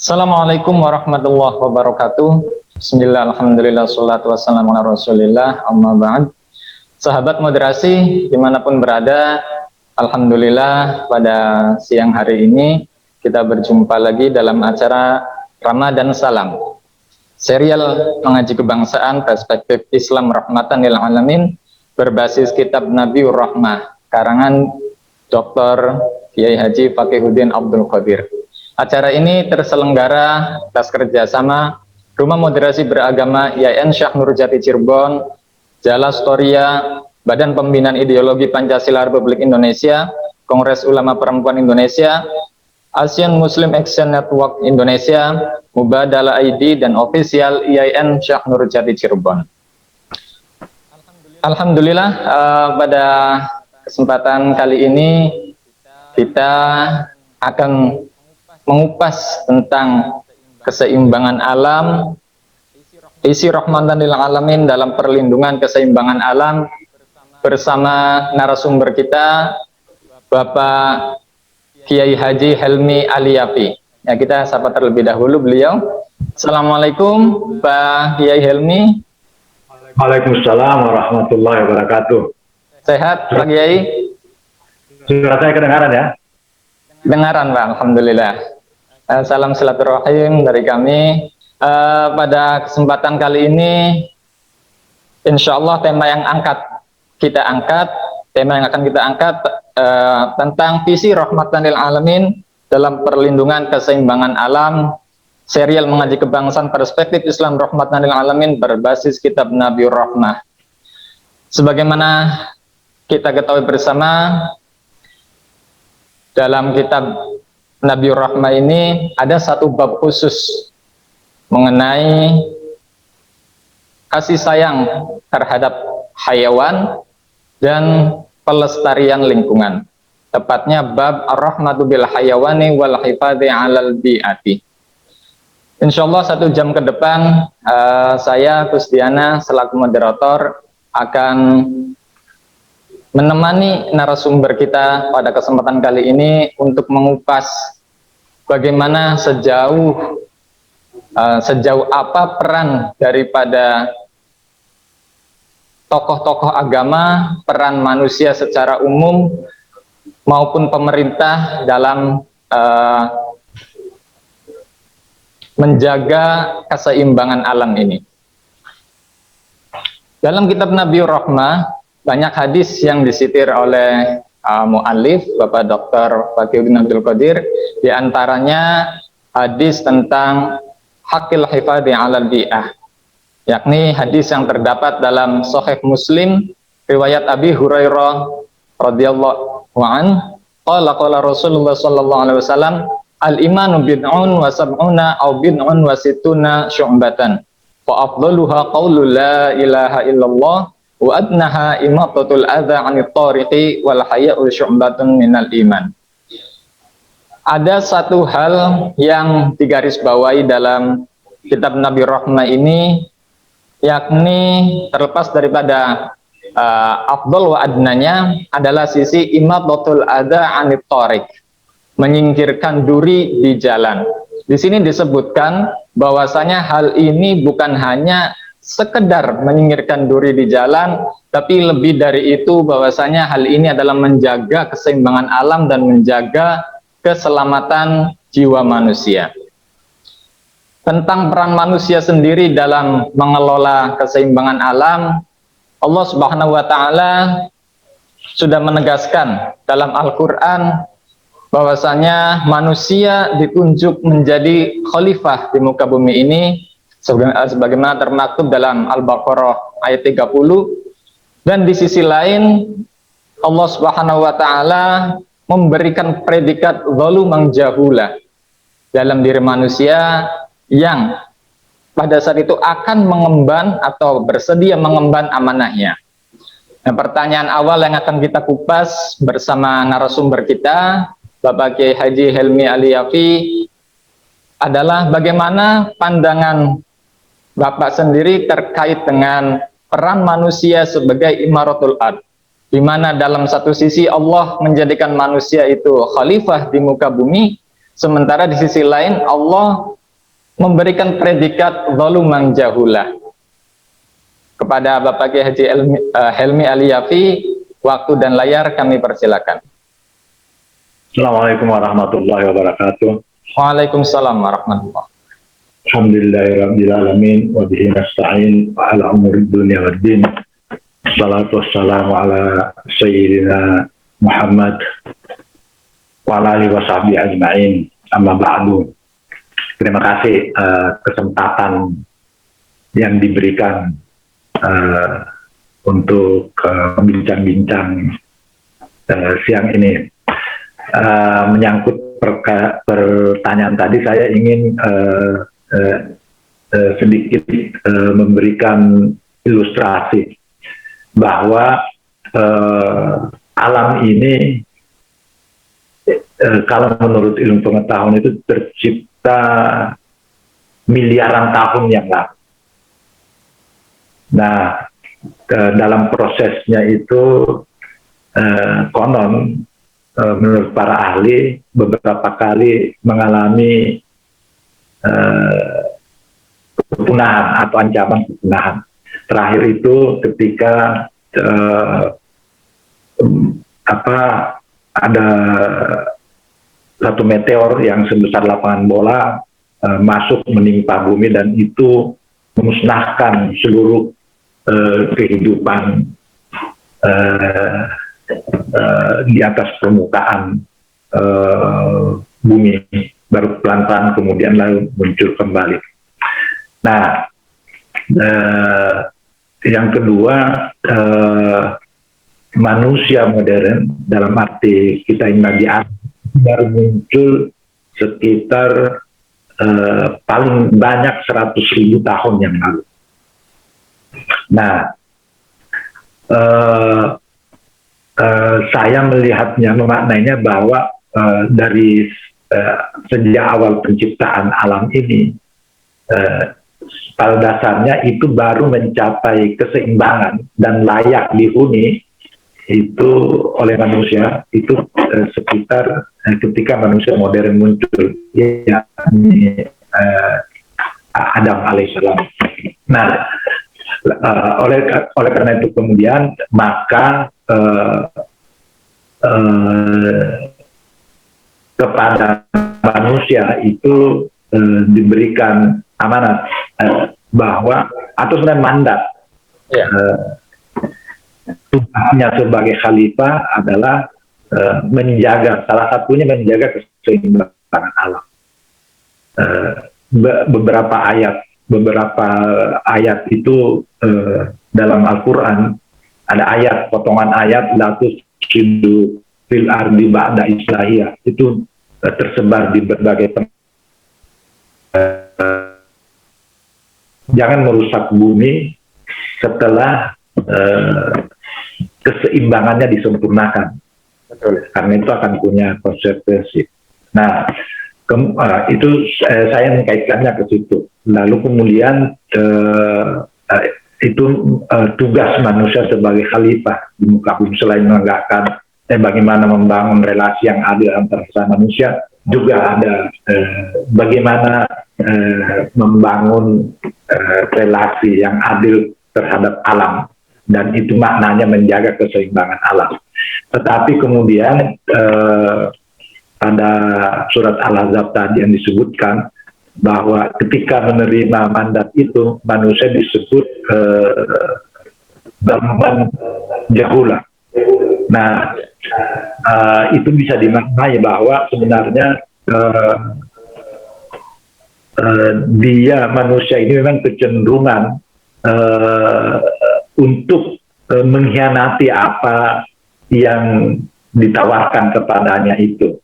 Assalamualaikum warahmatullahi wabarakatuh. Bismillah, alhamdulillah, salatu wassalamu ala rasulillah, amma ba'd. Sahabat moderasi dimanapun berada, alhamdulillah pada siang hari ini kita berjumpa lagi dalam acara Ramadan Salam, serial mengaji kebangsaan perspektif Islam rahmatan lil alamin berbasis kitab Nabiur Rahmah karangan Dr. Kiai Haji Fakihuddin Abdul Qadir. Acara ini terselenggara atas kerjasama Rumah Moderasi Beragama IAIN Syekh Nurjati Cirebon, Jala Storia, Badan Pembinaan Ideologi Pancasila Republik Indonesia, Kongres Ulama Perempuan Indonesia, Asian Muslim Action Network Indonesia, Mubadala ID, dan ofisial IAIN Syekh Nurjati Cirebon. Alhamdulillah, pada kesempatan kali ini kita akan mengupas tentang keseimbangan alam, isi rahmatan lil alamin dalam perlindungan keseimbangan alam bersama narasumber kita Bapak Kiai Haji Helmi Aliyafi. Ya, kita sapa terlebih dahulu beliau. Assalamualaikum Pak Kiai Helmi. Waalaikumsalam warahmatullahi wabarakatuh. Sehat Pak Kiai? Suara saya kedengaran ya? Dengaran Pak, alhamdulillah. Salam silaturahim dari kami. Pada kesempatan kali ini, insya Allah tema yang akan kita angkat tentang visi rahmatan lil alamin dalam perlindungan keseimbangan alam, serial mengaji kebangsaan perspektif Islam rahmatan lil alamin berbasis kitab Nabiur Rahmah. Sebagaimana kita ketahui bersama, dalam kitab Nabiur Rahmah ini ada satu bab khusus mengenai kasih sayang terhadap hayawan dan pelestarian lingkungan. Tepatnya bab ar-rahmatu bil hayawani wal hifadhi 'alal bi'ati. Insyaallah 1 jam ke depan saya Kusdiana selaku moderator akan menemani narasumber kita pada kesempatan kali ini untuk mengupas bagaimana sejauh apa peran daripada tokoh-tokoh agama, peran manusia secara umum maupun pemerintah dalam menjaga keseimbangan alam ini. Dalam kitab Nabiur Rahmah banyak hadis yang disitir oleh mu'alif Bapak Dr. Fakihuddin Abdul Qadir, diantaranya hadis tentang hakil hifadhi 'alal bi'ah, yakni hadis yang terdapat dalam Sahih Muslim riwayat Abi Hurairah radhiyallahu an, qala Rasulullah sallallahu alaihi wasallam, al-imanu bid'un wa sab'una aw bid'un wa sittuna syu'batan, fa afdaluha qaulu la ilaha illallah wa adnaha imatatul adza 'anit tariqi wal haya'u syu'batun minal iman. Ada satu hal yang digarisbawahi dalam kitab Nabiur Rahmah ini, yakni terlepas daripada afdal wa adnanya adalah sisi imatatul adza 'anit tariq, menyingkirkan duri di jalan. Di sini disebutkan bahwasanya hal ini bukan hanya sekedar menyingkirkan duri di jalan, tapi lebih dari itu bahwasanya hal ini adalah menjaga keseimbangan alam dan menjaga keselamatan jiwa manusia. Tentang peran manusia sendiri dalam mengelola keseimbangan alam, Allah Subhanahu wa taala sudah menegaskan dalam Al-Qur'an bahwasanya manusia ditunjuk menjadi khalifah di muka bumi ini, sebagaimana termaktub dalam Al-Baqarah ayat 30. Dan di sisi lain Allah Subhanahu wa taala memberikan predikat zalumang jahula dalam diri manusia yang pada saat itu akan mengemban atau bersedia mengemban amanahnya. Nah, pertanyaan awal yang akan kita kupas bersama narasumber kita Bapak Kiai Haji Helmi Aliyafi adalah bagaimana pandangan Bapak sendiri terkait dengan peran manusia sebagai imaratul ard, di mana dalam satu sisi Allah menjadikan manusia itu khalifah di muka bumi, sementara di sisi lain Allah memberikan predikat zaluman jahulah kepada Bapak Kiai Haji Helmi Aliyafi. Waktu dan layar kami persilakan. Assalamualaikum warahmatullahi wabarakatuh. Waalaikumsalam warahmatullahi wabarakatuh. Alhamdulillahirabbil alamin wa bihi nasta'in wa ala umuri dunya waddin. Wassalatu wassalamu ala sayyidina Muhammad wa ala alihi washabihi ajma'in. Amma ba'du. Terima kasih kesempatan yang diberikan untuk bincang-bincang siang ini. Menyangkut pertanyaan tadi, saya ingin sedikit memberikan ilustrasi bahwa alam ini kalau menurut ilmu pengetahuan itu tercipta miliaran tahun yang lalu. Nah, dalam prosesnya itu konon menurut para ahli beberapa kali mengalami kepunahan atau ancaman kepunahan. Terakhir itu ketika ada satu meteor yang sebesar lapangan bola masuk menimpa bumi dan itu memusnahkan seluruh kehidupan di atas permukaan bumi, baru pelan-pelan kemudian lalu muncul kembali. Nah, yang kedua, manusia modern dalam arti kita imagi baru muncul sekitar paling banyak 100.000 tahun yang lalu. Nah, saya melihatnya, memaknainya bahwa dari sejak awal penciptaan alam ini, pada dasarnya itu baru mencapai keseimbangan dan layak dihuni itu oleh manusia itu sekitar ketika manusia modern muncul, yakni Adam alaihissalam. Nah, oleh karena itu kemudian maka kepada manusia itu diberikan amanat bahwa atau sebenarnya mandat tugasnya sebagai khalifah adalah menjaga, salah satunya menjaga keseimbangan alam. Beberapa ayat itu dalam Al-Quran ada ayat, potongan ayat latus hidu fil ardi ba'da islahiyah, itu tersebar di berbagai tempat. Jangan merusak bumi setelah keseimbangannya disempurnakan. Betul. Karena itu akan punya konsekuensi. Nah, itu saya mengkaitkannya ke situ. Lalu kemudian itu tugas manusia sebagai khalifah di muka bumi, selain menegakkan bagaimana membangun relasi yang adil antara manusia, juga ada bagaimana membangun relasi yang adil terhadap alam, dan itu maknanya menjaga keseimbangan alam. Tetapi kemudian pada surat Al-Ahzab tadi yang disebutkan bahwa ketika menerima mandat itu manusia disebut zaluman jahulah. Nah, itu bisa dimaknai bahwa sebenarnya dia manusia ini memang kecenderungan untuk mengkhianati apa yang ditawarkan kepadanya itu.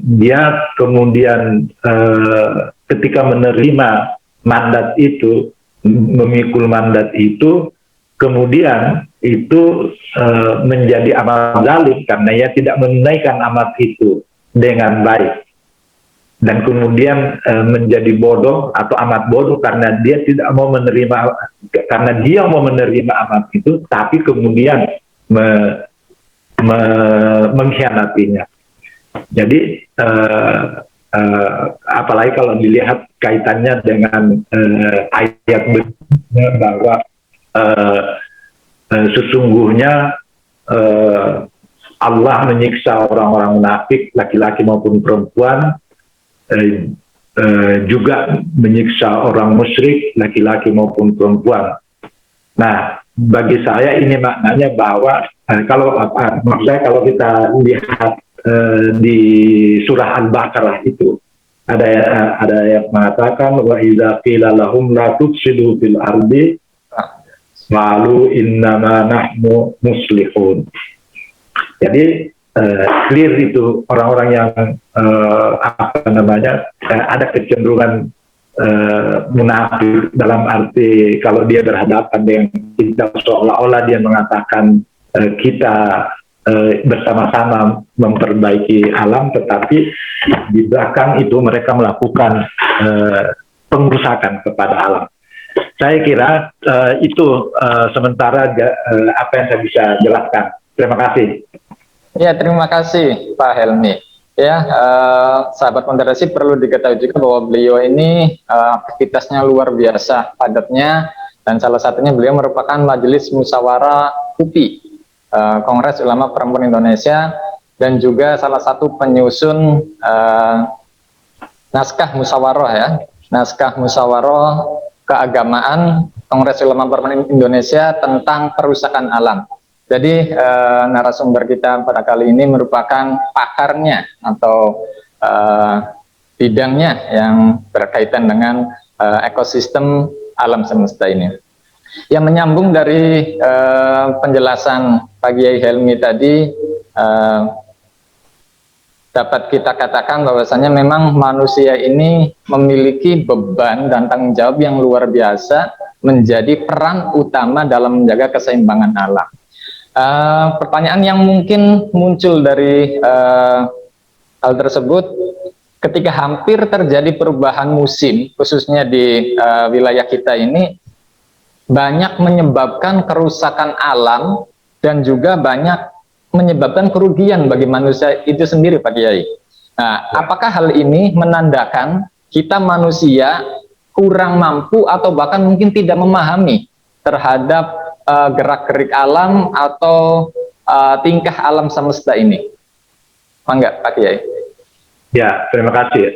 Dia kemudian ketika menerima mandat itu, memikul mandat itu, kemudian itu menjadi amal zalim karena ia tidak menunaikan amat itu dengan baik, dan kemudian menjadi bodoh atau amat bodoh karena dia tidak mau menerima, karena dia mau menerima amat itu tapi kemudian mengkhianatinya. Jadi apalagi kalau dilihat kaitannya dengan ayat berikutnya bahwa sesungguhnya Allah menyiksa orang-orang munafik laki-laki maupun perempuan, juga menyiksa orang musyrik laki-laki maupun perempuan. Nah, bagi saya ini maknanya bahwa maksudnya kalau kita lihat di surah Al-Baqarah itu ada yang mengatakan wa idza qila lahum la tufsidu fil ardi qalu innama nahnu muslihun. Jadi clear itu orang-orang yang ada kecenderungan munafik, dalam arti kalau dia berhadapan dengan kita seolah-olah dia mengatakan kita bersama-sama memperbaiki alam, tetapi di belakang itu mereka melakukan pengrusakan kepada alam. Saya kira itu sementara apa yang saya bisa jelaskan. Terima kasih. Ya, terima kasih Pak Helmi. Ya, sahabat moderasi perlu diketahui juga bahwa beliau ini aktivitasnya luar biasa padatnya, dan salah satunya beliau merupakan Majelis Musyawarah UPI, Kongres Ulama Perempuan Indonesia, dan juga salah satu penyusun naskah musyawarah ya, naskah musyawarah keagamaan Kongres Ulama Perempuan Indonesia tentang perusakan alam. Jadi narasumber kita pada kali ini merupakan pakarnya atau bidangnya yang berkaitan dengan ekosistem alam semesta ini. Yang menyambung dari penjelasan Pak Kiai Helmi tadi, dapat kita katakan bahwasanya memang manusia ini memiliki beban dan tanggung jawab yang luar biasa menjadi peran utama dalam menjaga keseimbangan alam. Pertanyaan yang mungkin muncul dari hal tersebut, ketika hampir terjadi perubahan musim, khususnya di wilayah kita ini, banyak menyebabkan kerusakan alam dan juga banyak menyebabkan kerugian bagi manusia itu sendiri, Pak Kiai. Nah, apakah hal ini menandakan kita manusia kurang mampu atau bahkan mungkin tidak memahami terhadap gerak-gerik alam atau tingkah alam semesta ini? Mangga, Pak Kiai. Ya, terima kasih.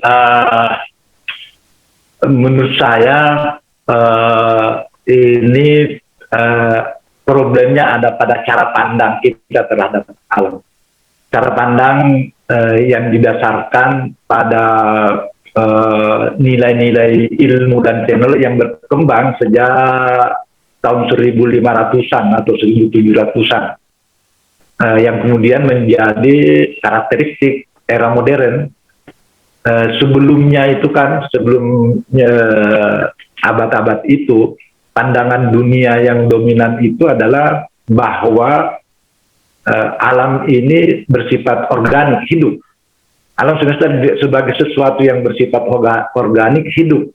Menurut saya ini problemnya ada pada cara pandang kita terhadap alam. Cara pandang yang didasarkan pada nilai-nilai ilmu dan teknologi yang berkembang sejak tahun 1500-an atau 1700-an, yang kemudian menjadi karakteristik era modern. Sebelumnya itu kan, sebelumnya abad-abad itu, pandangan dunia yang dominan itu adalah bahwa alam ini bersifat organik, hidup. Alam semesta sebagai sesuatu yang bersifat organik, hidup.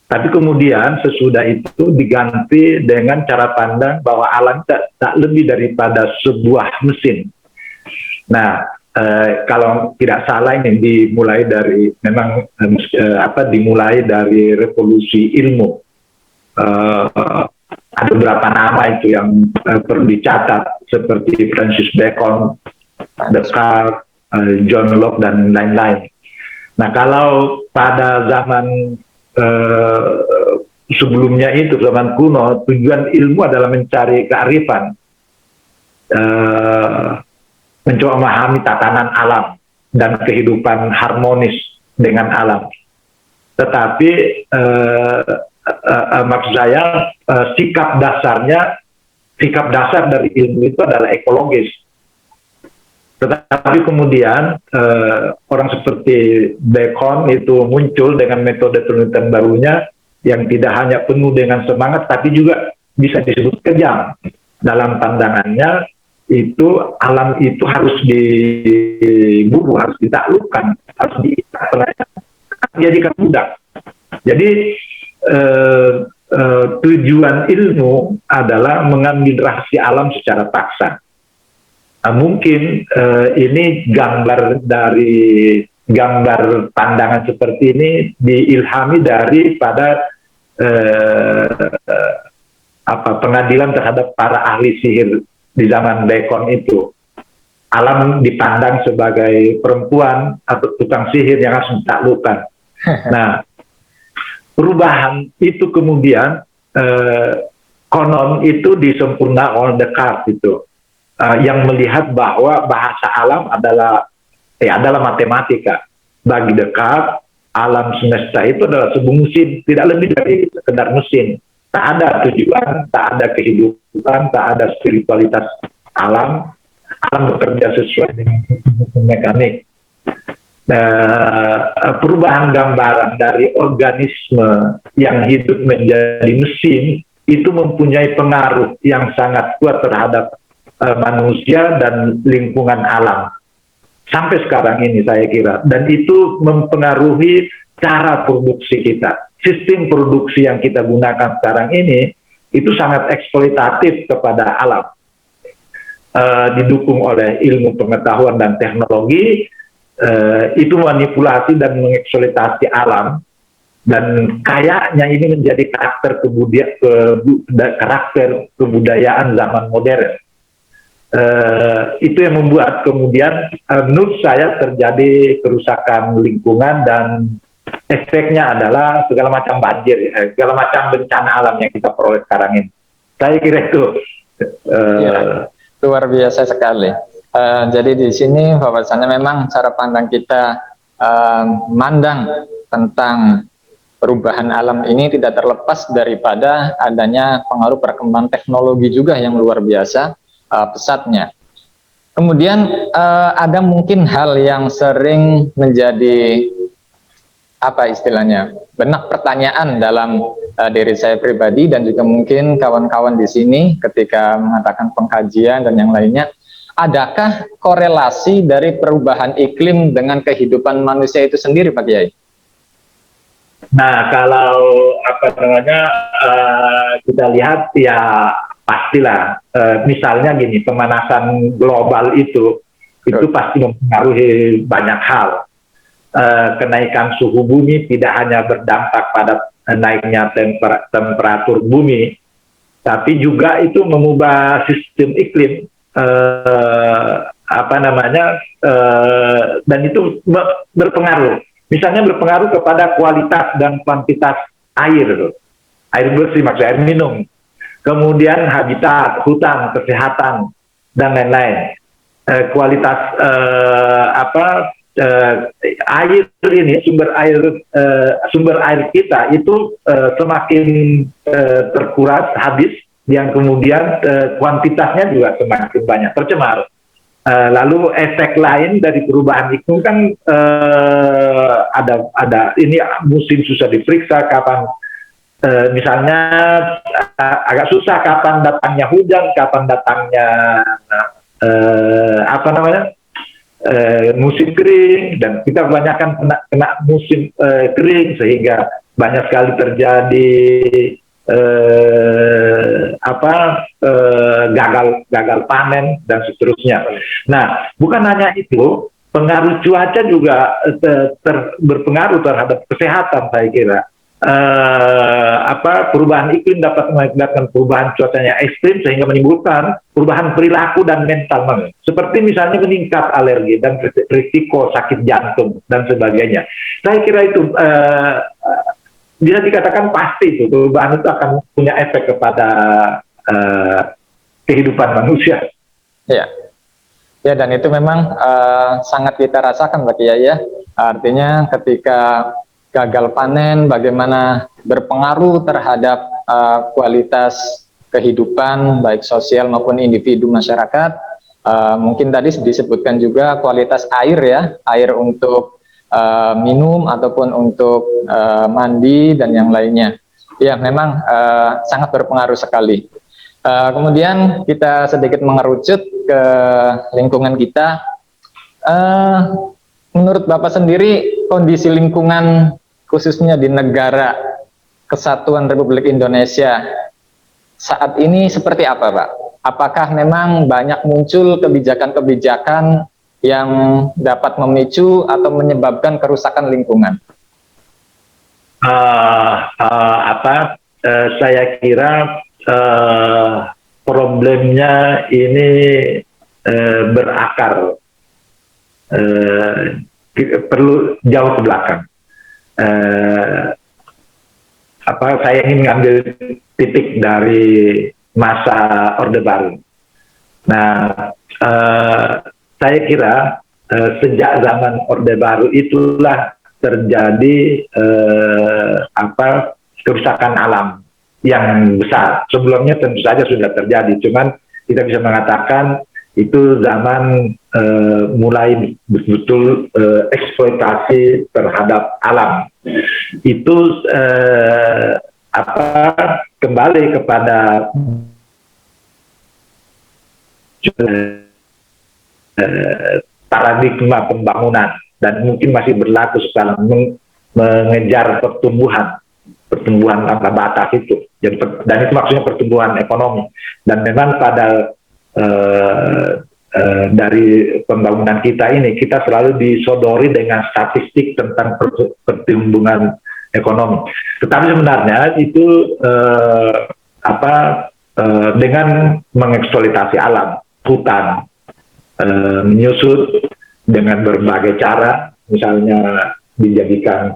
Tapi kemudian sesudah itu diganti dengan cara pandang bahwa alam tak lebih daripada sebuah mesin. Nah, kalau tidak salah ini dimulai dari dimulai dari revolusi ilmu. Ada beberapa nama itu yang perlu dicatat, seperti Francis Bacon, Descartes, John Locke dan lain-lain. Nah, kalau pada zaman sebelumnya itu, zaman kuno, tujuan ilmu adalah mencari kearifan, mencoba memahami tatanan alam dan kehidupan harmonis dengan alam. Tetapi maksud saya sikap dasar dari ilmu itu adalah ekologis. Tetapi kemudian orang seperti Bacon itu muncul dengan metode penelitian barunya yang tidak hanya penuh dengan semangat, tapi juga bisa disebut kejam. Dalam pandangannya itu alam itu harus diburu, harus ditaklukkan, harus dijadikan budak. Jadi tujuan ilmu adalah mengambil rahasia alam secara paksa. Mungkin ini gambar dari gambar pandangan seperti ini diilhami daripada pengadilan terhadap para ahli sihir di zaman Bacon itu. Alam dipandang sebagai perempuan atau tukang sihir yang harus ditaklukkan. Nah, perubahan itu kemudian konon itu disempurnakan oleh Descartes itu, yang melihat bahwa bahasa alam adalah matematika. Bagi Descartes, alam semesta itu adalah sebuah mesin, tidak lebih dari sekedar mesin. Tak ada tujuan, tak ada kehidupan, tak ada spiritualitas alam. Alam bekerja sesuai dengan mekanik. Perubahan gambaran dari organisme yang hidup menjadi mesin itu mempunyai pengaruh yang sangat kuat terhadap manusia dan lingkungan alam. Sampai sekarang ini saya kira. Dan itu mempengaruhi cara produksi kita. Sistem produksi yang kita gunakan sekarang ini itu sangat eksploitatif kepada alam. Didukung oleh ilmu pengetahuan dan teknologi, itu manipulasi dan mengeksploitasi alam, dan kayaknya ini menjadi karakter kebudayaan zaman modern. Itu yang membuat kemudian menurut saya terjadi kerusakan lingkungan, dan efeknya adalah segala macam banjir, segala macam bencana alam yang kita peroleh sekarang ini. Saya kira itu. Luar biasa sekali. Jadi di sini bahwasannya memang cara pandang kita mandang tentang perubahan alam ini tidak terlepas daripada adanya pengaruh perkembangan teknologi juga yang luar biasa pesatnya. Kemudian ada mungkin hal yang sering menjadi apa istilahnya, benak pertanyaan dalam diri saya pribadi dan juga mungkin kawan-kawan di sini ketika mengatakan pengkajian dan yang lainnya. Adakah korelasi dari perubahan iklim dengan kehidupan manusia itu sendiri, Pak Kiai? Nah, kalau kita lihat ya pastilah. Misalnya gini, pemanasan global itu pasti mempengaruhi banyak hal. Kenaikan suhu bumi tidak hanya berdampak pada naiknya temperatur bumi, tapi juga itu mengubah sistem iklim. Dan itu berpengaruh. Misalnya berpengaruh kepada kualitas dan kuantitas air bersih, maksudnya air minum. Kemudian habitat, hutan, kesehatan, dan lain-lain. Kualitas air ini, sumber air kita itu semakin terkuras, habis, yang kemudian kuantitasnya juga semakin banyak tercemar. Lalu efek lain dari perubahan iklim kan ada ini musim susah diperiksa, kapan misalnya agak susah kapan datangnya hujan, kapan datangnya musim kering, dan kita kebanyakan kena musim kering, sehingga banyak sekali terjadi gagal panen dan seterusnya. Nah, bukan hanya itu, pengaruh cuaca juga berpengaruh terhadap kesehatan, saya kira. Perubahan iklim dapat mengakibatkan perubahan cuacanya ekstrim sehingga menimbulkan perubahan perilaku dan mental, seperti misalnya meningkat alergi dan risiko sakit jantung dan sebagainya. Saya kira itu bisa dikatakan pasti itu perubahan itu akan punya efek kepada kehidupan manusia. Ya, ya, dan itu memang sangat kita rasakan, Pak Kiai, ya. Artinya ketika gagal panen, bagaimana berpengaruh terhadap kualitas kehidupan baik sosial maupun individu masyarakat. Mungkin tadi disebutkan juga kualitas air, ya, air untuk minum ataupun untuk mandi dan yang lainnya. Ya, memang sangat berpengaruh sekali. Kemudian kita sedikit mengerucut ke lingkungan kita. Menurut Bapak sendiri, kondisi lingkungan khususnya di negara Kesatuan Republik Indonesia saat ini seperti apa, Pak? Apakah memang banyak muncul kebijakan-kebijakan yang dapat memicu atau menyebabkan kerusakan lingkungan? Saya kira problemnya ini berakar, perlu jauh ke belakang. Saya ingin mengambil titik dari masa Orde Baru. Nah, saya kira sejak zaman Orde Baru itulah terjadi kerusakan alam yang besar. Sebelumnya tentu saja sudah terjadi, cuman kita bisa mengatakan itu zaman mulai betul-betul eksploitasi terhadap alam. Itu kembali kepada paradigma pembangunan, dan mungkin masih berlaku sekarang, mengejar pertumbuhan tanpa batas itu. Jadi, dan itu maksudnya pertumbuhan ekonomi. Dan memang pada dari pembangunan kita ini, kita selalu disodori dengan statistik tentang pertumbuhan ekonomi. Tetapi sebenarnya itu dengan mengeksploitasi alam, hutan, menyusut dengan berbagai cara, misalnya dijadikan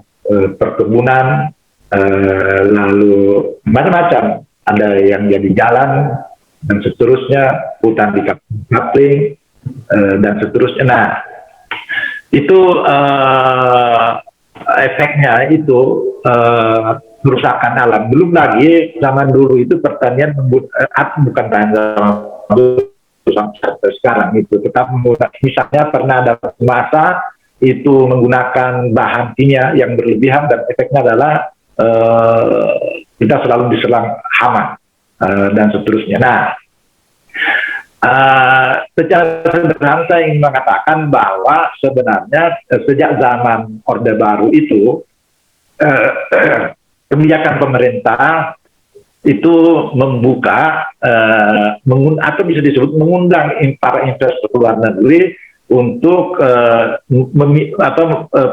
perkebunan, lalu macam-macam, ada yang jadi jalan dan seterusnya, hutan dikapling dan seterusnya. Nah, itu efeknya itu kerusakan alam. Belum lagi zaman dulu itu pertanian bukan sampai sekarang itu, tetap misalnya pernah ada masa itu menggunakan bahan kimia yang berlebihan, dan efeknya adalah kita selalu diserang hama dan seterusnya. Nah, secara sederhana saya ingin mengatakan bahwa sebenarnya sejak zaman Orde Baru itu kebijakan pemerintah itu membuka atau bisa disebut mengundang para investor luar negeri untuk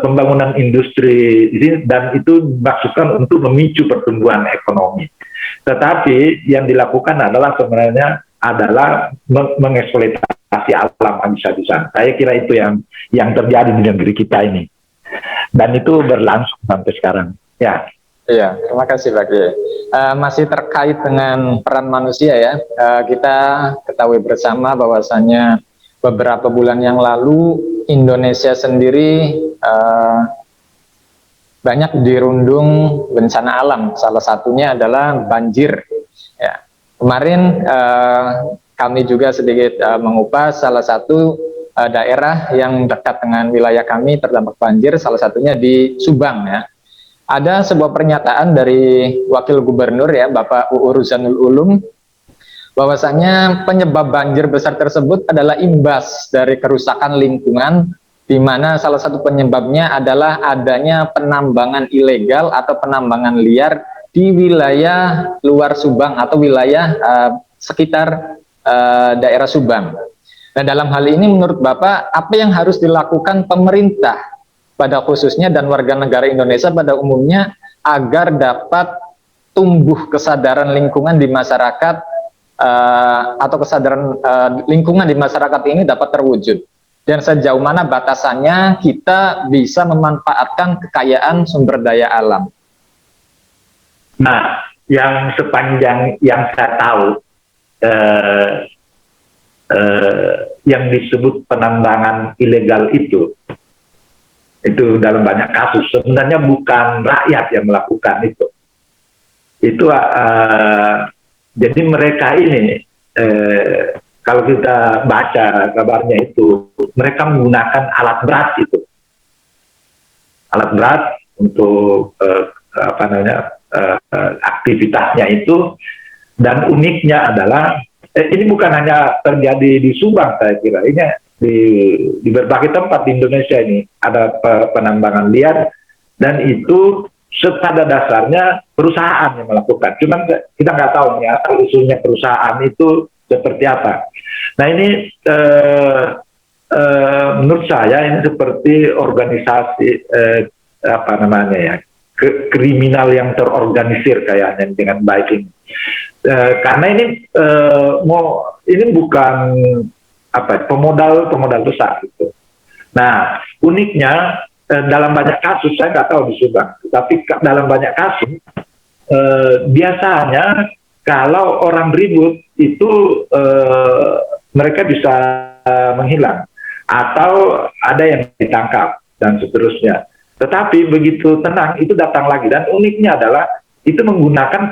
pembangunan industri ini, dan itu dimaksudkan untuk memicu pertumbuhan ekonomi. Tetapi yang dilakukan adalah sebenarnya mengeksploitasi alam habis-habisan. Saya kira itu yang terjadi di negeri kita ini, dan itu berlangsung sampai sekarang. Ya. Iya, terima kasih Pak Kiai. Masih terkait dengan peran manusia ya, kita ketahui bersama bahwasannya beberapa bulan yang lalu Indonesia sendiri banyak dirundung bencana alam. Salah satunya adalah banjir. Ya. Kemarin kami juga sedikit mengupas salah satu daerah yang dekat dengan wilayah kami terdampak banjir, salah satunya di Subang ya. Ada sebuah pernyataan dari Wakil Gubernur ya, Bapak UU Ruzanul Ulum, bahwasanya penyebab banjir besar tersebut adalah imbas dari kerusakan lingkungan, di mana salah satu penyebabnya adalah adanya penambangan ilegal atau penambangan liar di wilayah luar Subang atau wilayah sekitar daerah Subang. Nah, dalam hal ini menurut Bapak, apa yang harus dilakukan pemerintah pada khususnya dan warga negara Indonesia pada umumnya agar dapat tumbuh kesadaran lingkungan di masyarakat atau kesadaran lingkungan di masyarakat ini dapat terwujud, dan sejauh mana batasannya kita bisa memanfaatkan kekayaan sumber daya alam? Nah, yang sepanjang yang saya tahu, yang disebut penambangan ilegal itu dalam banyak kasus sebenarnya bukan rakyat yang melakukan itu. Jadi mereka ini, kalau kita baca kabarnya itu, mereka menggunakan alat berat itu, alat berat untuk aktivitasnya itu. Dan uniknya adalah ini bukan hanya terjadi di Subang, saya kira ini di berbagai tempat di Indonesia ini ada penambangan liar, dan itu pada dasarnya perusahaan yang melakukan. Cuman kita nggak tahu ya usulnya perusahaan itu seperti apa. Nah, ini menurut saya ini seperti organisasi apa namanya ya, kriminal yang terorganisir kayaknya dengan baik ini. Karena ini ini bukan apa pemodal besar gitu. Nah, uniknya dalam banyak kasus, saya nggak tahu di Subang, tapi dalam banyak kasus biasanya kalau orang ribut itu mereka bisa menghilang atau ada yang ditangkap dan seterusnya. Tetapi begitu tenang itu datang lagi, dan uniknya adalah itu menggunakan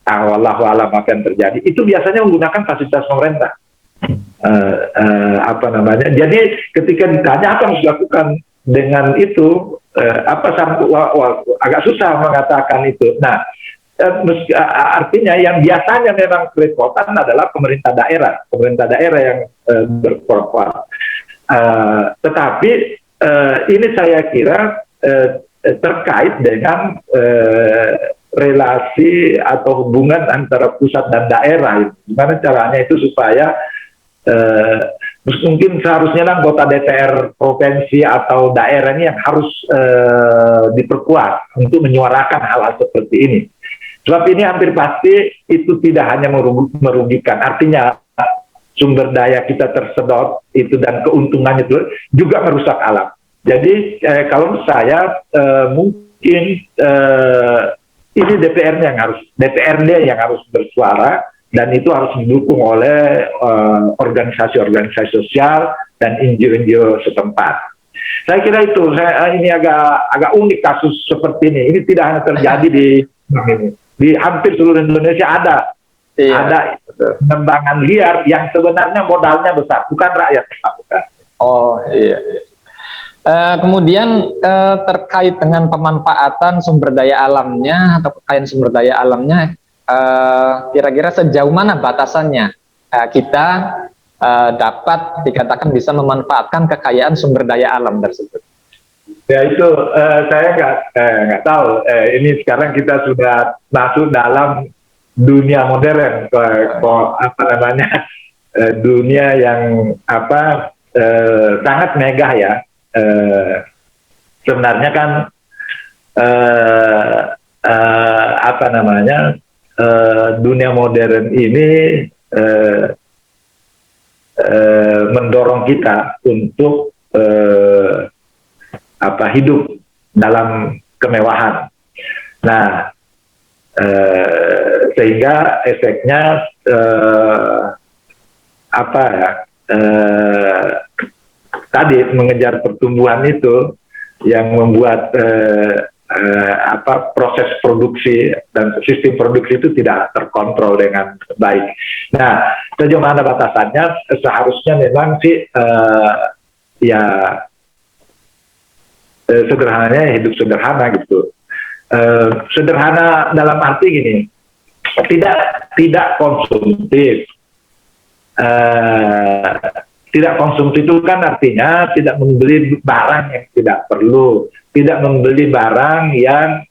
wallahu alam apa yang terjadi itu biasanya menggunakan fasilitas pemerintah. Apa namanya? Jadi ketika ditanya apa yang harus dilakukan dengan itu, agak susah mengatakan itu. Nah, artinya yang biasanya memang kerepotan adalah pemerintah daerah yang berkorban. Tetapi ini saya kira terkait dengan relasi atau hubungan antara pusat dan daerah. Gimana caranya itu supaya mungkin seharusnya anggota DPR provinsi atau daerah ini yang harus diperkuat untuk menyuarakan hal-hal seperti ini. Sebab ini hampir pasti itu tidak hanya merugikan, artinya sumber daya kita tersedot itu dan keuntungannya itu juga merusak alam. Jadi kalau saya mungkin ini DPRD yang harus bersuara, dan itu harus didukung oleh organisasi-organisasi sosial dan NGO setempat. Saya kira itu, ini agak unik kasus seperti ini. Ini tidak hanya terjadi di hampir seluruh Indonesia ada. Iya. Ada pengembangan liar yang sebenarnya modalnya besar, bukan rakyat. Oh iya. Kemudian terkait dengan pemanfaatan sumber daya alamnya atau kekayaan sumber daya alamnya, kira-kira sejauh mana batasannya kita dapat dikatakan bisa memanfaatkan kekayaan sumber daya alam tersebut? Ya itu saya nggak tahu. Ini sekarang kita sudah masuk dalam dunia modern, apa namanya, dunia yang sangat megah ya. Sebenarnya kan apa namanya, dunia modern ini mendorong kita untuk hidup dalam kemewahan. Nah, sehingga efeknya tadi mengejar pertumbuhan itu yang membuat proses produksi dan sistem produksi itu tidak terkontrol dengan baik. Nah, sejauh mana batasannya? Seharusnya memang sih sederhananya hidup sederhana gitu. Sederhana dalam arti gini, tidak konsumtif. Tidak konsumtif itu kan artinya tidak membeli barang yang tidak perlu, tidak membeli barang yang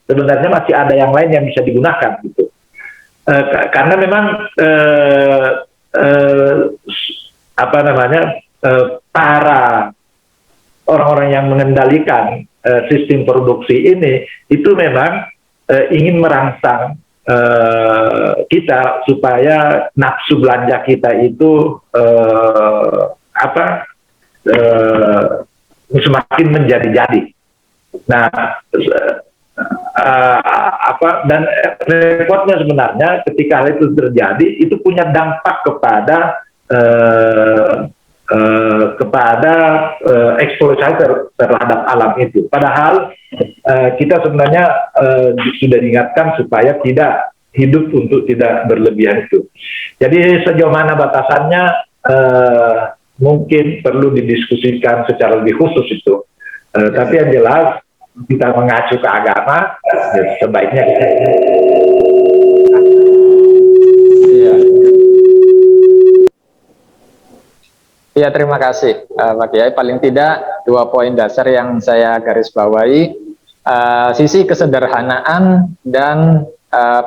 sebenarnya masih ada yang lain yang bisa digunakan gitu. Karena memang para orang-orang yang mengendalikan sistem produksi ini itu memang ingin merangsang kita supaya nafsu belanja kita itu semakin menjadi-jadi. Nah, dan repotnya sebenarnya ketika hal itu terjadi itu punya dampak kepada eksploitasi terhadap alam itu. Padahal kita sebenarnya sudah diingatkan supaya tidak hidup untuk tidak berlebihan itu. Jadi sejauh mana batasannya mungkin perlu didiskusikan secara lebih khusus itu. Tapi yang jelas kita mengacu ke agama, sebaiknya kita. Ya, terima kasih Pak Kiai. Paling tidak 2 poin dasar yang saya garis bawahi, sisi kesederhanaan dan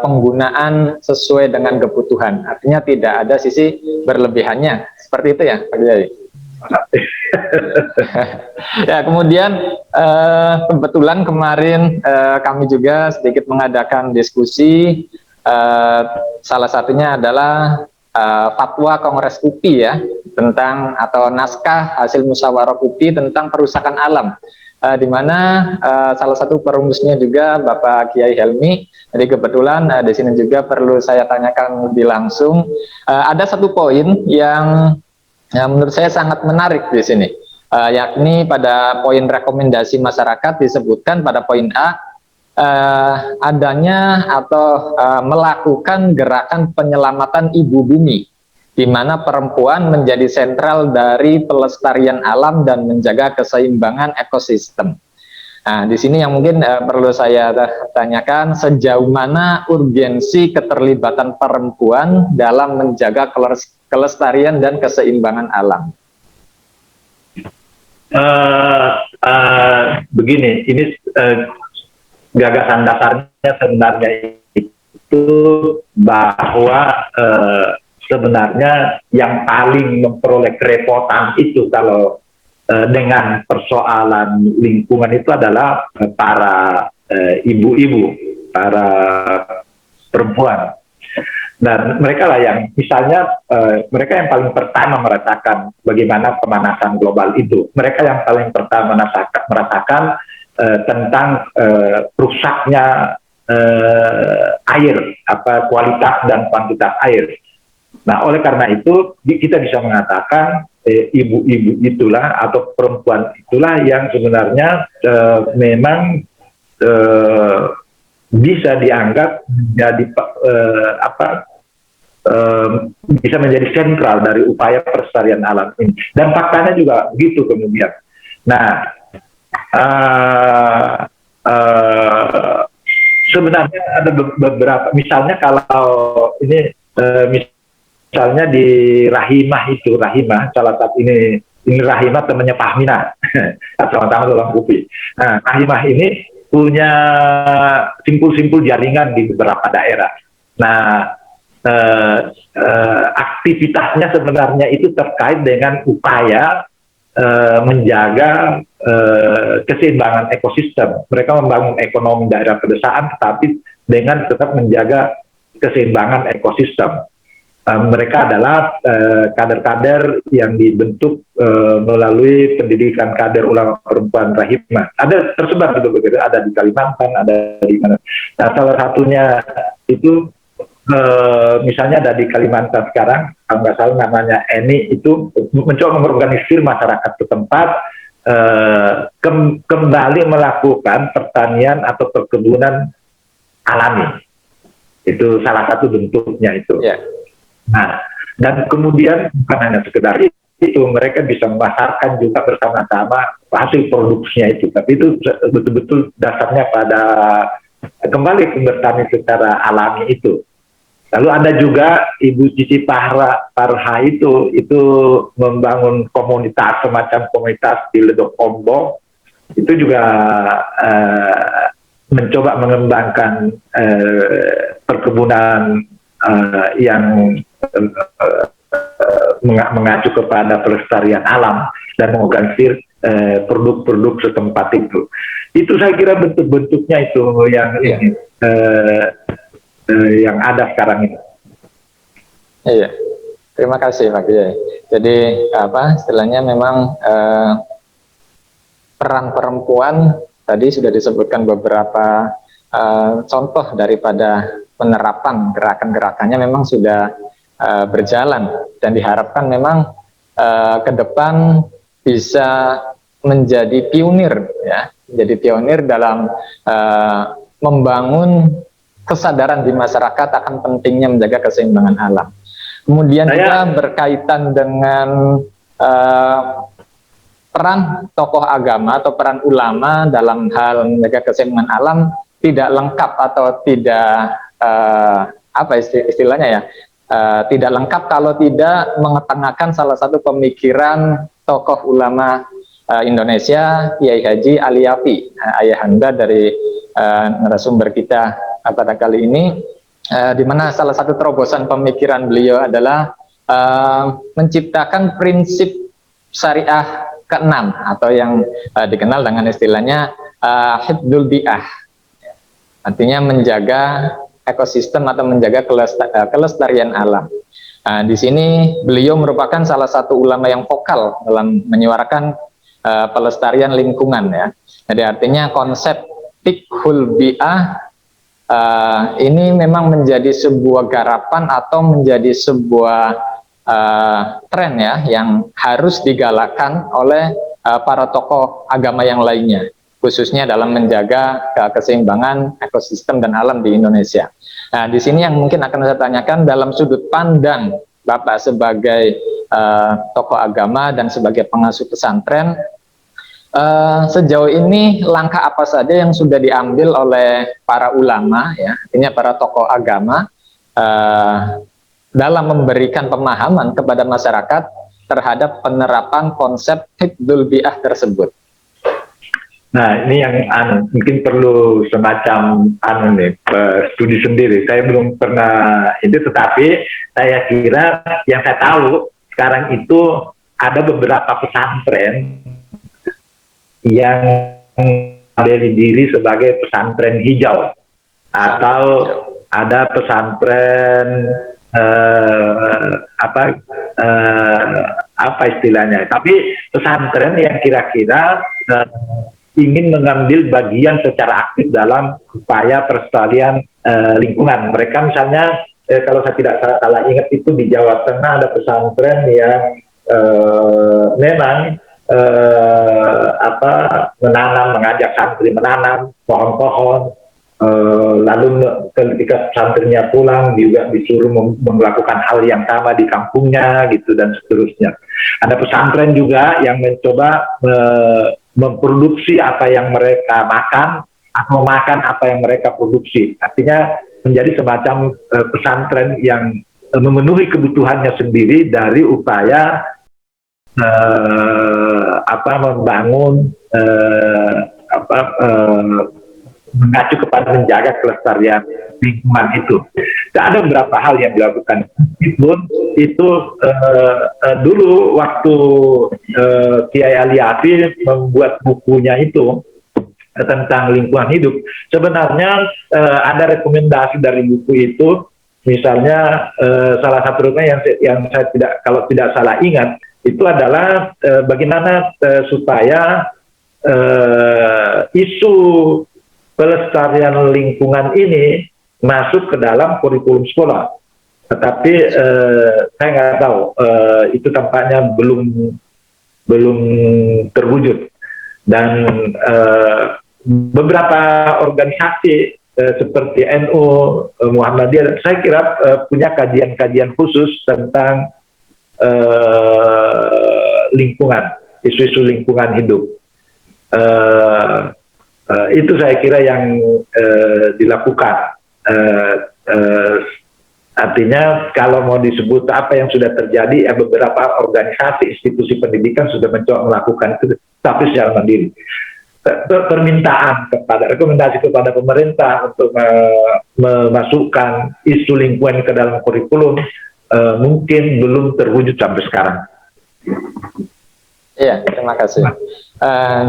penggunaan sesuai dengan kebutuhan. Artinya tidak ada sisi berlebihannya. Seperti itu ya, Pak Kiai. Ya, kemudian kebetulan kemarin kami juga sedikit mengadakan diskusi. Salah satunya adalah fatwa Kongres UPI ya, tentang atau naskah hasil musyawarah UPI tentang perusakan alam, di mana salah satu perumusnya juga Bapak Kiai Helmi. Jadi kebetulan di sini juga perlu saya tanyakan lebih langsung. Ada satu poin yang menurut saya sangat menarik di sini, yakni pada poin rekomendasi masyarakat disebutkan pada poin A, adanya atau melakukan gerakan penyelamatan ibu bumi, di mana perempuan menjadi sentral dari pelestarian alam dan menjaga keseimbangan ekosistem. Nah, di sini yang mungkin perlu saya tanyakan, sejauh mana urgensi keterlibatan perempuan dalam menjaga kelestarian dan keseimbangan alam? Begini, ini gagasan dasarnya sebenarnya itu bahwa sebenarnya yang paling memperoleh kerepotan itu kalau dengan persoalan lingkungan itu adalah para ibu-ibu, para perempuan. Dan mereka lah yang misalnya mereka yang paling pertama merasakan bagaimana pemanasan global itu. Mereka yang paling pertama merasakan tentang rusaknya air, kualitas dan kuantitas air. Nah, oleh karena itu kita bisa mengatakan ibu-ibu itulah atau perempuan itulah yang sebenarnya memang bisa dianggap menjadi bisa menjadi sentral dari upaya pelestarian alam ini. Dan faktanya juga begitu kemudian. Nah, sebenarnya ada beberapa, misalnya kalau ini misalnya di Rahimah salah satu ini Rahimah temannya Fahmina sama-sama dalam UPI. Nah, Rahimah ini punya simpul-simpul jaringan di beberapa daerah. Nah, aktivitasnya sebenarnya itu terkait dengan upaya menjaga keseimbangan ekosistem. Mereka membangun ekonomi daerah pedesaan, tetapi dengan tetap menjaga keseimbangan ekosistem. Mereka adalah kader-kader yang dibentuk melalui pendidikan kader ulama perempuan Rahimah. Ada tersebar begitu, ada di Kalimantan, ada di mana. Nah, salah satunya itu misalnya ada di Kalimantan sekarang, kalau nggak salah namanya Eni, itu mencoba mengorganisir masyarakat setempat kembali melakukan pertanian atau perkebunan alami. Itu salah satu bentuknya itu. Yeah. Nah, dan kemudian bukan hanya sekedar itu, mereka bisa memasarkan juga bersama-sama hasil produksinya itu. Tapi itu betul-betul dasarnya pada kembali ke bertani secara alami itu. Lalu ada juga Ibu Cici Parha itu membangun komunitas, semacam komunitas di Ledok Ombong. Itu juga mencoba mengembangkan perkebunan yang mengacu kepada pelestarian alam dan mengorganisir produk-produk setempat itu. Itu saya kira bentuk-bentuknya itu yang ada sekarang ini. Iya, terima kasih Pak Kiai. Jadi istilahnya memang peran perempuan tadi sudah disebutkan beberapa contoh daripada penerapan gerakan-gerakannya memang sudah berjalan, dan diharapkan memang ke depan bisa menjadi pionir ya, menjadi pionir dalam membangun kesadaran di masyarakat akan pentingnya menjaga keseimbangan alam. Kemudian juga berkaitan dengan peran tokoh agama atau peran ulama dalam hal menjaga keseimbangan alam tidak lengkap atau tidak istilahnya ya, tidak lengkap kalau tidak mengetengahkan salah satu pemikiran tokoh ulama Indonesia, Kiai Haji Ali Yafi, ayahanda dari narasumber kita pada kali ini, di mana salah satu terobosan pemikiran beliau adalah menciptakan prinsip syariah keenam atau yang dikenal dengan istilahnya hifdzul bi'ah, artinya menjaga ekosistem atau menjaga kelestarian alam. Di sini beliau merupakan salah satu ulama yang vokal dalam menyuarakan pelestarian lingkungan ya. Jadi artinya konsep fiqhul bi'ah ini memang menjadi sebuah garapan atau menjadi sebuah tren ya yang harus digalakkan oleh para tokoh agama yang lainnya, khususnya dalam menjaga keseimbangan ekosistem dan alam di Indonesia. Nah, di sini yang mungkin akan saya tanyakan dalam sudut pandang Bapak sebagai tokoh agama dan sebagai pengasuh pesantren, sejauh ini langkah apa saja yang sudah diambil oleh para ulama, ya, artinya para tokoh agama dalam memberikan pemahaman kepada masyarakat terhadap penerapan konsep hifdzul bi'ah tersebut? Nah, ini yang mungkin perlu semacam studi sendiri. Saya belum pernah itu, tetapi saya kira yang saya tahu sekarang itu ada beberapa pesantren yang berdiri diri sebagai pesantren hijau, atau ada pesantren apa istilahnya, tapi pesantren yang kira-kira ingin mengambil bagian secara aktif dalam upaya pelestarian lingkungan. Mereka misalnya, kalau saya tidak salah ingat itu di Jawa Tengah ada pesantren yang memang mengajak santri menanam pohon-pohon, lalu ketika santrinya pulang juga disuruh melakukan hal yang sama di kampungnya gitu, dan seterusnya. Ada pesantren juga yang mencoba memproduksi apa yang mereka makan atau makan apa yang mereka produksi, artinya menjadi semacam pesantren yang memenuhi kebutuhannya sendiri dari upaya membangun mengacu kepada menjaga kelestarian lingkungan itu. Dan ada beberapa hal yang dilakukan. Itu dulu waktu Kiai Ali Afi membuat bukunya itu tentang lingkungan hidup, sebenarnya ada rekomendasi dari buku itu. Misalnya salah satu yang saya kalau tidak salah ingat itu adalah bagaimana supaya isu pelestarian lingkungan ini masuk ke dalam kurikulum sekolah. Tetapi saya nggak tahu, itu tampaknya belum terwujud. Dan beberapa organisasi seperti NU, Muhammadiyah, saya kira punya kajian-kajian khusus tentang lingkungan, isu-isu lingkungan hidup. Itu saya kira yang dilakukan. Artinya kalau mau disebut apa yang sudah terjadi, beberapa organisasi, institusi pendidikan sudah mencoba melakukan itu, tapi secara mandiri. Rekomendasi kepada pemerintah untuk memasukkan isu lingkungan ke dalam kurikulum mungkin belum terwujud sampai sekarang. Iya, terima kasih.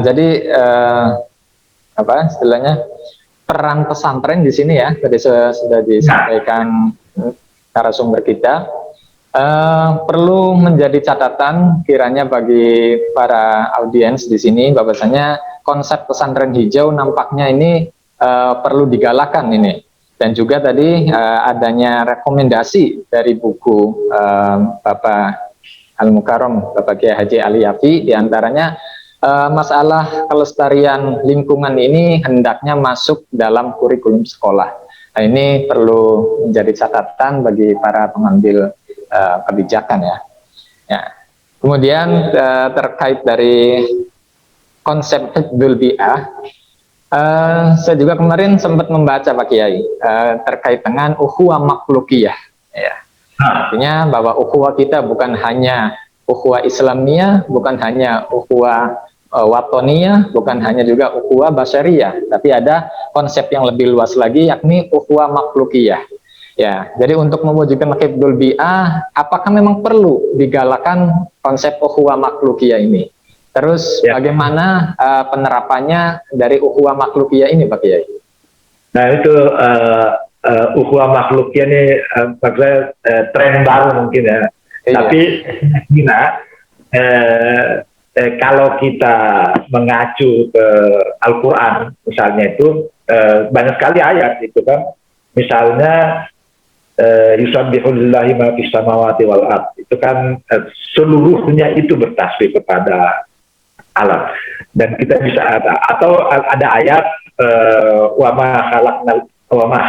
Jadi apa istilahnya, peran pesantren di sini ya, tadi sudah disampaikan narasumber kita, perlu menjadi catatan kiranya bagi para audiens di sini, bahwasanya konsep pesantren hijau nampaknya ini perlu digalakan ini, dan juga tadi adanya rekomendasi dari buku Bapak Al-Mukarram, Bapak Kiai Haji Ali Afi, diantaranya masalah kelestarian lingkungan ini hendaknya masuk dalam kurikulum sekolah. Nah, ini perlu menjadi catatan bagi para pengambil kebijakan ya. Kemudian terkait dari konsep hifdzul bi'ah, saya juga kemarin sempat membaca Pak Kiai terkait dengan ukhuwah makhlukiyah. Ya. Artinya bahwa ukhuwah kita bukan hanya ukhuwah Islamiyah, bukan hanya ukhuwah watoniyah, bukan hanya juga ukhuwah basyariyah, tapi ada konsep yang lebih luas lagi, yakni ukhuwah makhlukiyah. Ya, jadi untuk mewujudkan hifdzul bi'ah, apakah memang perlu digalakan konsep ukhuwah makhlukiyah ini? Terus Ya. bagaimana penerapannya dari ukhuwah makhlukiyah ini, Pak Kiai? Nah itu ukhuwah makhlukiyah ini maksudnya tren baru mungkin ya. Iya. Tapi kalau kita mengacu ke Al-Quran misalnya itu banyak sekali ayat itu kan, misalnya yusabbihu lillahi ma fis samawati wal ard, itu kan seluruhnya itu bertasbih kepada Allah. Dan kita bisa ada ayat wa ma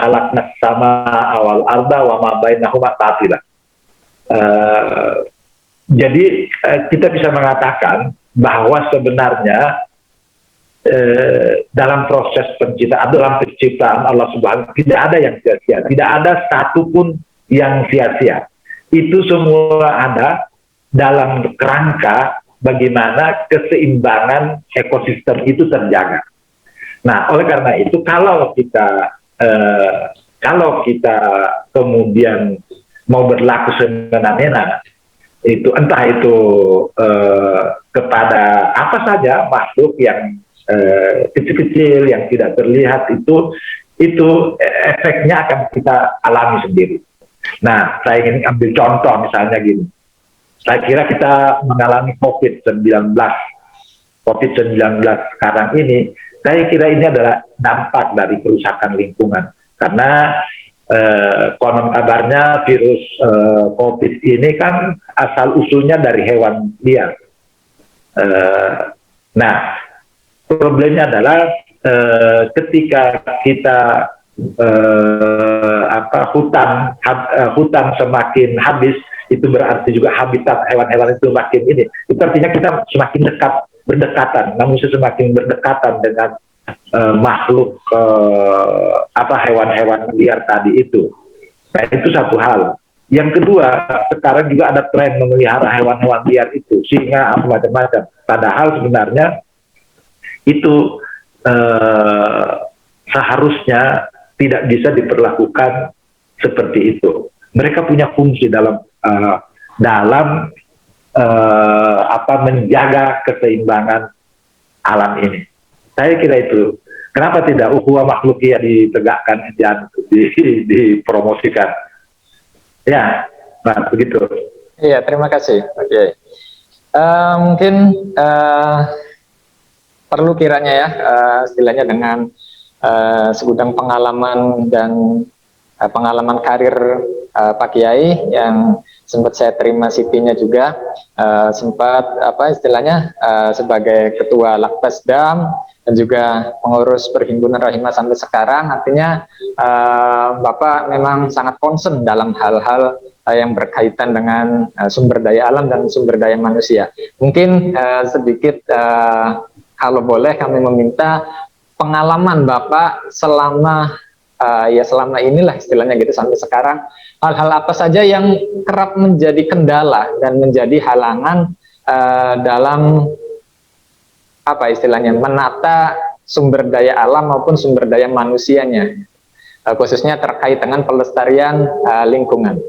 khalaqnas samaa wal arda wa ma bainahuma batila. Jadi kita bisa mengatakan bahwa sebenarnya dalam proses penciptaan Allah Subhanahu tidak ada yang sia-sia, tidak ada satupun yang sia-sia. Itu semua ada dalam kerangka bagaimana keseimbangan ekosistem itu terjaga. Nah, oleh karena itu kalau kita kemudian mau berlaku semena-mena, itu entah itu kepada apa saja makhluk yang kecil-kecil yang tidak terlihat, itu efeknya akan kita alami sendiri. Nah, saya ingin ambil contoh misalnya gini. Saya kira kita mengalami COVID-19 sekarang ini, saya kira ini adalah dampak dari kerusakan lingkungan. Karena konon kabarnya virus COVID ini kan asal usulnya dari hewan liar. Nah, problemnya adalah ketika kita hutan semakin habis, itu berarti juga habitat hewan-hewan itu makin ini. Itu artinya kita semakin berdekatan, namun semakin berdekatan dengan makhluk hewan-hewan liar tadi itu. Nah, itu satu hal. Yang kedua, sekarang juga ada tren memelihara hewan-hewan liar itu, singa, macam-macam. Padahal sebenarnya itu seharusnya tidak bisa diperlakukan seperti itu. Mereka punya fungsi dalam menjaga keseimbangan alam ini. Saya kira itu. Kenapa tidak ukhuwah makhlukiyah ditegakkan dan dipromosikan? Ya, nah begitu. Iya, terima kasih. Oke. Mungkin perlu kiranya ya, istilahnya dengan segudang pengalaman dan pengalaman karir Pak Kiai yang sempat saya terima CV-nya juga, sempat sebagai ketua Lakpesdam dan juga pengurus Perhimpunan Rahimah sampai sekarang. Artinya Bapak memang sangat concern dalam hal-hal yang berkaitan dengan sumber daya alam dan sumber daya manusia. Mungkin sedikit kalau boleh kami meminta pengalaman Bapak selama inilah istilahnya gitu sampai sekarang, hal-hal apa saja yang kerap menjadi kendala dan menjadi halangan dalam menata sumber daya alam maupun sumber daya manusianya, khususnya terkait dengan pelestarian lingkungan.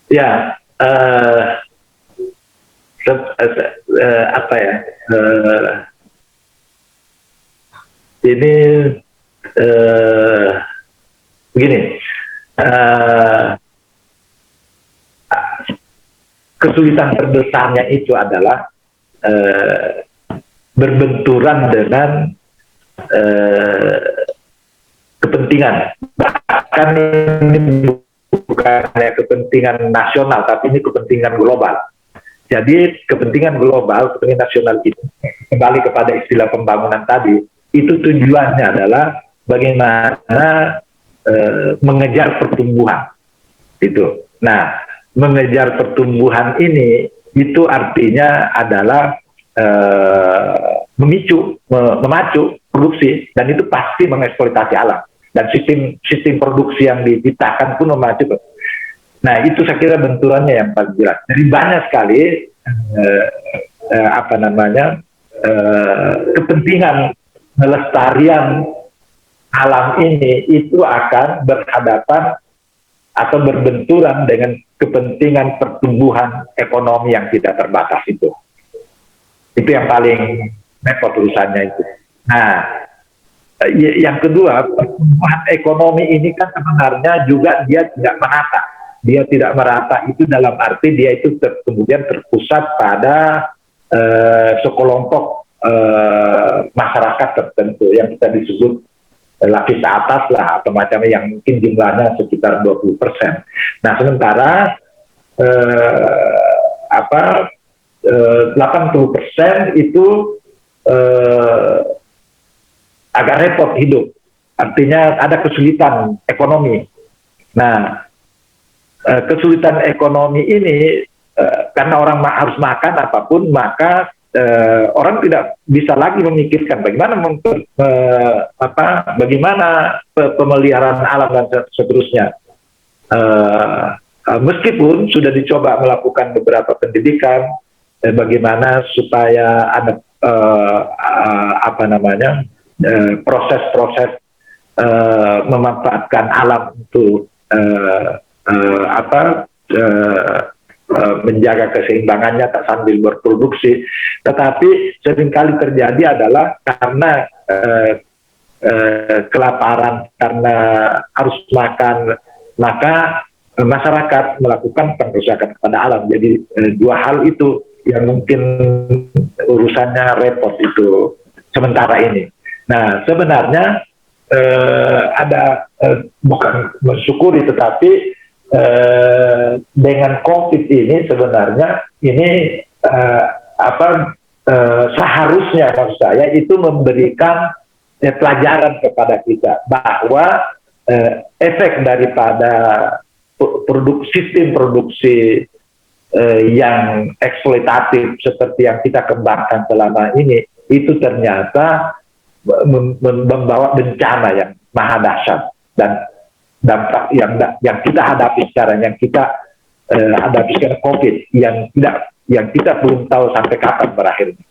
Ya, ini begini, kesulitan terbesarnya itu adalah berbenturan dengan kepentingan. Bahkan ini bukan hanya kepentingan nasional, tapi ini kepentingan global. Jadi kepentingan global, kepentingan nasional itu kembali kepada istilah pembangunan tadi, itu tujuannya adalah bagaimana mengejar pertumbuhan. Itu. Nah, mengejar pertumbuhan ini itu artinya adalah memacu produksi, dan itu pasti mengeksploitasi alam, dan sistem produksi yang diciptakan pun memacu. Nah, itu saya kira benturannya yang paling jelas. Jadi banyak sekali kepentingan melestarian alam ini itu akan berhadapan atau berbenturan dengan kepentingan pertumbuhan ekonomi yang tidak terbatas itu. Itu yang paling repot urusannya itu. Nah, yang kedua, pertumbuhan ekonomi ini kan sebenarnya juga dia tidak merata. Dia tidak merata itu dalam arti dia itu kemudian terpusat pada sekelompok masyarakat tertentu yang kita disebut lapis atas lah atau macamnya yang mungkin jumlahnya sekitar 20%. Nah, sementara 80% itu agak repot hidup. Artinya ada kesulitan ekonomi. Nah, kesulitan ekonomi ini karena orang harus makan apapun, maka orang tidak bisa lagi memikirkan bagaimana pemeliharaan alam dan seterusnya. Meskipun sudah dicoba melakukan beberapa pendidikan, bagaimana supaya ada proses-proses memanfaatkan alam untuk menjaga keseimbangannya tak sambil berproduksi, tetapi seringkali terjadi adalah karena kelaparan, karena harus makan, maka masyarakat melakukan pengrusakan kepada alam. Jadi dua hal itu yang mungkin urusannya repot itu sementara ini. Nah, sebenarnya ada bukan mensyukuri, tetapi dengan COVID ini sebenarnya ini seharusnya maksud saya itu memberikan pelajaran kepada kita bahwa efek daripada sistem produksi yang eksploitatif seperti yang kita kembangkan selama ini itu ternyata membawa bencana yang maha dahsyat, dan dampak yang kita hadapi sekarang, yang kita hadapi sekarang COVID, yang kita belum tahu sampai kapan berakhirnya.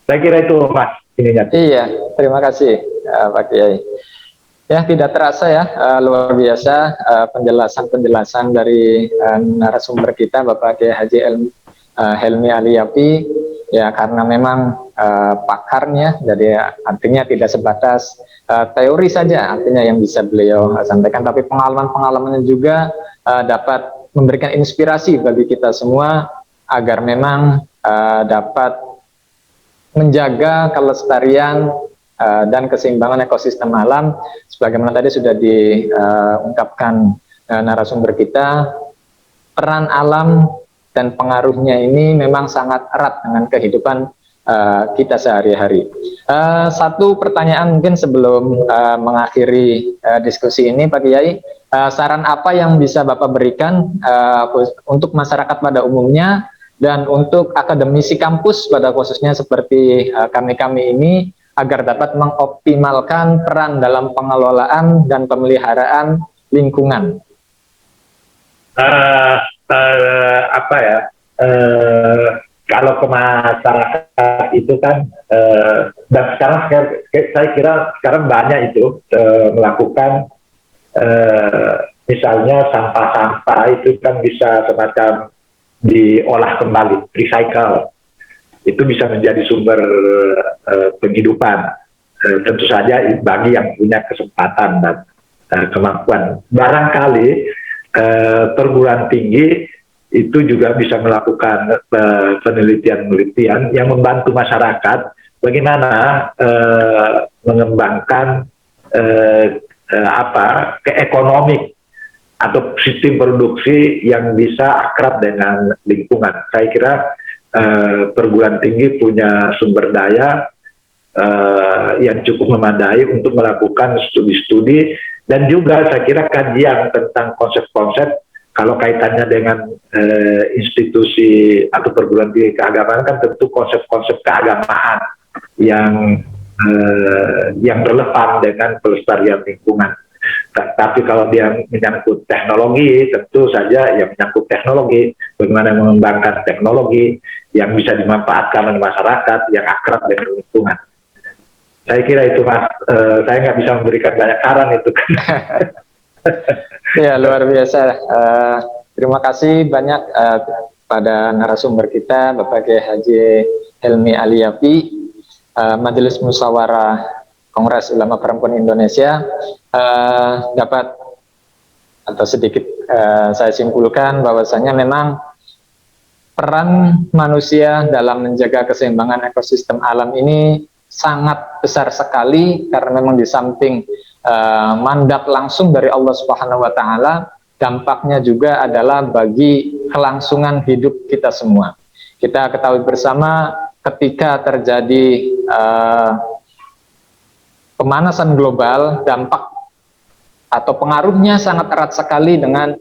Saya kira itu Mas ininya. Iya, terima kasih Pak Kiai. Ya, tidak terasa ya, luar biasa penjelasan dari narasumber kita Bapak Kiai Haji Helmi Aliyapi. Ya, karena memang pakarnya, jadi artinya tidak sebatas teori saja artinya yang bisa beliau sampaikan, tapi pengalaman-pengalamannya juga dapat memberikan inspirasi bagi kita semua agar memang dapat menjaga kelestarian dan keseimbangan ekosistem alam sebagaimana tadi sudah diungkapkan narasumber kita. Peran alam dan pengaruhnya ini memang sangat erat dengan kehidupan kita sehari-hari. Satu pertanyaan mungkin sebelum mengakhiri diskusi ini Pak Kiai, saran apa yang bisa Bapak berikan untuk masyarakat pada umumnya dan untuk akademisi kampus pada khususnya seperti kami-kami ini agar dapat mengoptimalkan peran dalam pengelolaan dan pemeliharaan lingkungan? Kalau ke masyarakat itu kan, dan sekarang saya kira sekarang banyak itu melakukan, misalnya sampah-sampah itu kan bisa semacam diolah kembali, recycle. Itu bisa menjadi sumber penghidupan, tentu saja bagi yang punya kesempatan dan kemampuan. Barangkali perguruan tinggi itu juga bisa melakukan penelitian-penelitian yang membantu masyarakat bagaimana mengembangkan keekonomik atau sistem produksi yang bisa akrab dengan lingkungan. Saya kira perguruan tinggi punya sumber daya yang cukup memadai untuk melakukan studi-studi, dan juga saya kira kajian tentang konsep-konsep. Kalau kaitannya dengan institusi atau perguruan tinggi keagamaan kan tentu konsep-konsep keagamaan yang relevan dengan pelestarian lingkungan. Tapi kalau dia menyangkut teknologi, tentu saja yang menyangkut teknologi, bagaimana mengembangkan teknologi yang bisa dimanfaatkan oleh masyarakat, yang akrab dengan lingkungan. Saya kira itu Mas, saya nggak bisa memberikan banyak saran itu. Ya, luar biasa. Terima kasih banyak pada narasumber kita, Bapak Kiai Haji Helmi Aliapi, Majelis Musyawarah Kongres Ulama Perempuan Indonesia. Dapat atau sedikit saya simpulkan bahwasanya memang peran manusia dalam menjaga keseimbangan ekosistem alam ini sangat besar sekali, karena memang di samping mandat langsung dari Allah Subhanahu wa taala, dampaknya juga adalah bagi kelangsungan hidup kita semua. Kita ketahui bersama ketika terjadi pemanasan global, dampak atau pengaruhnya sangat erat sekali dengan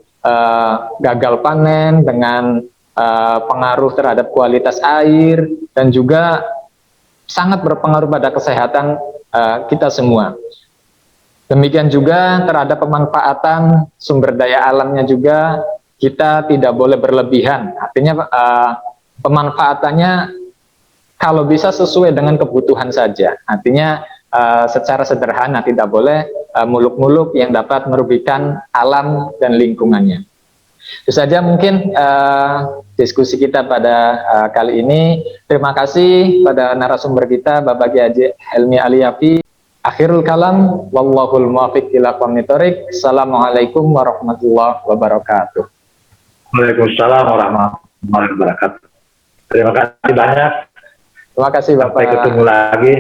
gagal panen, dengan pengaruh terhadap kualitas air, dan juga sangat berpengaruh pada kesehatan kita semua. Demikian juga terhadap pemanfaatan sumber daya alamnya juga, kita tidak boleh berlebihan. Artinya pemanfaatannya kalau bisa sesuai dengan kebutuhan saja. Artinya secara sederhana, tidak boleh muluk-muluk yang dapat merugikan alam dan lingkungannya. Itu saja mungkin diskusi kita pada kali ini. Terima kasih pada narasumber kita, Bapak Kiai Haji Helmi Aliapi. Akhirul kalam, wallahul muwaffiq ila aqwamit thoriq. Assalamualaikum warahmatullahi wabarakatuh. Waalaikumsalam warahmatullahi wabarakatuh. Terima kasih banyak. Terima kasih Bapak. Sampai ketemu lagi.